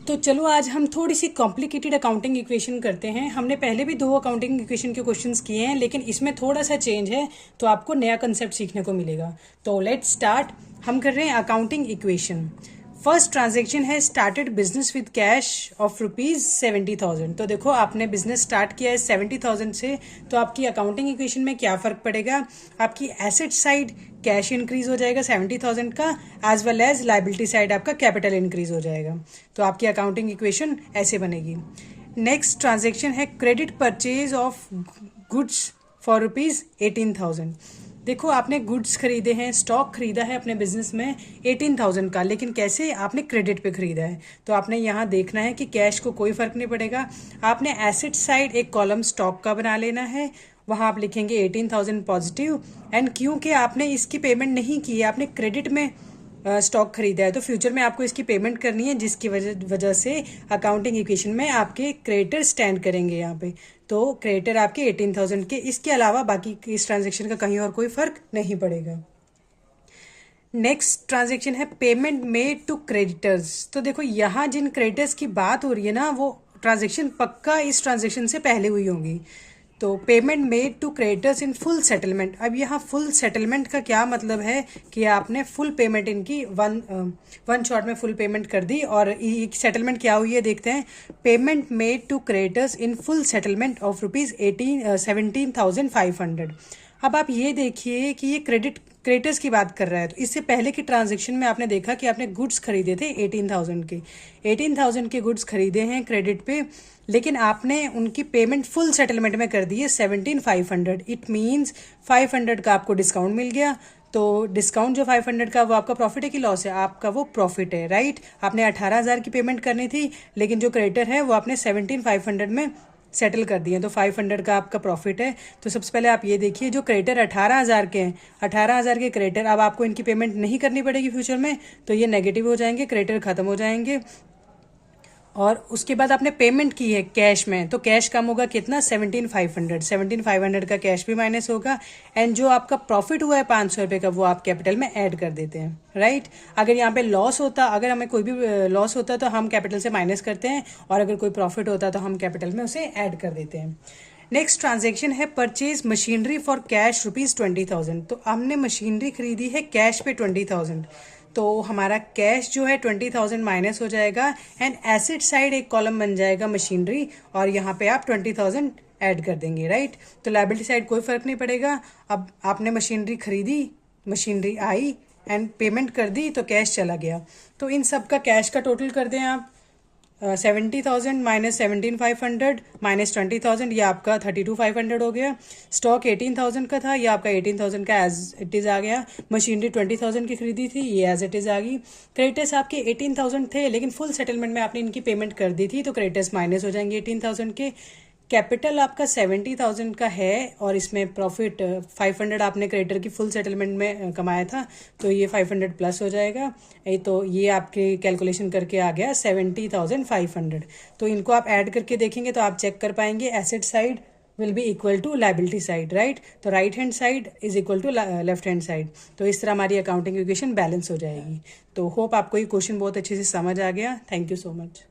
तो चलो आज हम थोड़ी सी कॉम्प्लिकेटेड अकाउंटिंग इक्वेशन करते हैं। हमने पहले भी 2 अकाउंटिंग इक्वेशन के क्वेश्चंस किए हैं, लेकिन इसमें थोड़ा सा चेंज है, तो आपको नया कंसेप्ट सीखने को मिलेगा। तो लेट्स स्टार्ट। हम कर रहे हैं अकाउंटिंग इक्वेशन। फर्स्ट ट्रांजेक्शन है started business with cash of ₹70,000। तो देखो आपने बिजनेस स्टार्ट किया है 70,000 से, तो आपकी अकाउंटिंग इक्वेशन में क्या फ़र्क पड़ेगा? आपकी एसेट साइड कैश इंक्रीज हो जाएगा 70,000 का, as well as liability side आपका कैपिटल इंक्रीज हो जाएगा। तो आपकी अकाउंटिंग इक्वेशन ऐसे बनेगी। नेक्स्ट ट्रांजेक्शन है credit purchase of goods for ₹18,000। देखो आपने गुड्स खरीदे हैं, स्टॉक खरीदा है अपने बिजनेस में 18,000 का, लेकिन कैसे? आपने क्रेडिट पे खरीदा है। तो आपने यहाँ देखना है कि कैश को कोई फर्क नहीं पड़ेगा। आपने एसेट साइड एक कॉलम स्टॉक का बना लेना है, वहाँ आप लिखेंगे 18,000 पॉजिटिव। एंड क्योंकि आपने इसकी पेमेंट नहीं की है, आपने क्रेडिट में स्टॉक खरीदा है, तो फ्यूचर में आपको इसकी पेमेंट करनी है, जिसकी वजह से अकाउंटिंग इक्वेशन में आपके क्रेडिटर स्टैंड करेंगे यहाँ पे। तो क्रेडिटर आपके 18,000 के, इसके अलावा बाकी इस ट्रांजेक्शन का कहीं और कोई फर्क नहीं पड़ेगा। नेक्स्ट ट्रांजेक्शन है पेमेंट मेड टू क्रेडिटर्स। तो देखो यहाँ जिन क्रेडिटर्स की बात हो रही है ना, वो ट्रांजेक्शन पक्का इस ट्रांजेक्शन से पहले हुई होंगी। तो payment made to creditors in full settlement. अब यहाँ फुल सेटलमेंट का क्या मतलब है कि आपने फुल पेमेंट इनकी वन शॉट में फुल पेमेंट कर दी। और सेटलमेंट क्या हुई है देखते हैं। Payment made to creditors in full settlement of ₹17,500। अब आप ये देखिए कि ये क्रेडिटर्स की बात कर रहा है। तो इससे पहले की ट्रांजेक्शन में आपने देखा कि आपने गुड्स खरीदे थे 18,000 के गुड्स खरीदे हैं क्रेडिट पे, लेकिन आपने उनकी पेमेंट फुल सेटलमेंट में कर दी है 17,500। इट मीन्स 500 का आपको डिस्काउंट मिल गया। तो डिस्काउंट जो 500 का, वो आपका प्रॉफिट है कि लॉस है? आपका वो प्रॉफिट है, राइट। आपने 18,000 की पेमेंट करनी थी, लेकिन जो क्रेडिटर है वो आपने 17,500 में सेटल कर दिए, तो 500 का आपका प्रॉफिट है। तो सबसे पहले आप ये देखिए, जो क्रेडिटर 18,000 के हैं, 18,000 के क्रेडिटर, अब आपको इनकी पेमेंट नहीं करनी पड़ेगी फ्यूचर में, तो ये नेगेटिव हो जाएंगे, क्रेडिटर खत्म हो जाएंगे। और उसके बाद आपने पेमेंट की है कैश में, तो कैश कम होगा कितना? 17,500 का कैश भी माइनस होगा। एंड जो आपका प्रॉफिट हुआ है 500 रुपये का, वो आप कैपिटल में ऐड कर देते हैं, राइट। अगर यहाँ पे लॉस होता, अगर हमें कोई भी लॉस होता तो हम कैपिटल से माइनस करते हैं, और अगर कोई प्रॉफिट होता तो हम कैपिटल में उसे ऐड कर देते हैं। नेक्स्ट ट्रांजेक्शन है परचेज मशीनरी फॉर कैश ₹20,000। तो हमने मशीनरी खरीदी है कैश पे 20,000, तो हमारा कैश जो है 20,000 माइनस हो जाएगा। एंड एसेट साइड एक कॉलम बन जाएगा मशीनरी, और यहाँ पे आप 20,000 ऐड कर देंगे, राइट। तो लायबिलिटी साइड कोई फर्क नहीं पड़ेगा। अब आपने मशीनरी खरीदी, मशीनरी आई एंड पेमेंट कर दी, तो कैश चला गया। तो इन सब का कैश का टोटल कर दें आप। 70,000 माइनस 17,500 माइनस 20,000, ये आपका 32,500 हो गया। स्टॉक 18,000 का था, ये आपका 18,000 का एज इट इज़ आ गया। मशीनरी 20,000 की खरीदी थी, ये एज इट इज़ आ गई। क्रेडिटर्स आपके 18,000 थे, लेकिन फुल सेटलमेंट में आपने इनकी पेमेंट कर दी थी, तो क्रेडिटर्स माइनस हो जाएंगे 18,000 के। कैपिटल आपका 70,000 का है, और इसमें प्रॉफिट 500 आपने क्रेडिटर की फुल सेटलमेंट में कमाया था, तो ये 500 प्लस हो जाएगा। तो ये आपके कैलकुलेशन करके आ गया 70,500। तो इनको आप ऐड करके देखेंगे तो आप चेक कर पाएंगे asset side will be equal to liability side, right. तो right hand side is equal to left hand side. तो इस तरह हमारी अकाउंटिंग इक्वेशन बैलेंस हो जाएगी। तो होप आपको ये क्वेश्चन बहुत अच्छे से समझ आ गया। Thank you so much.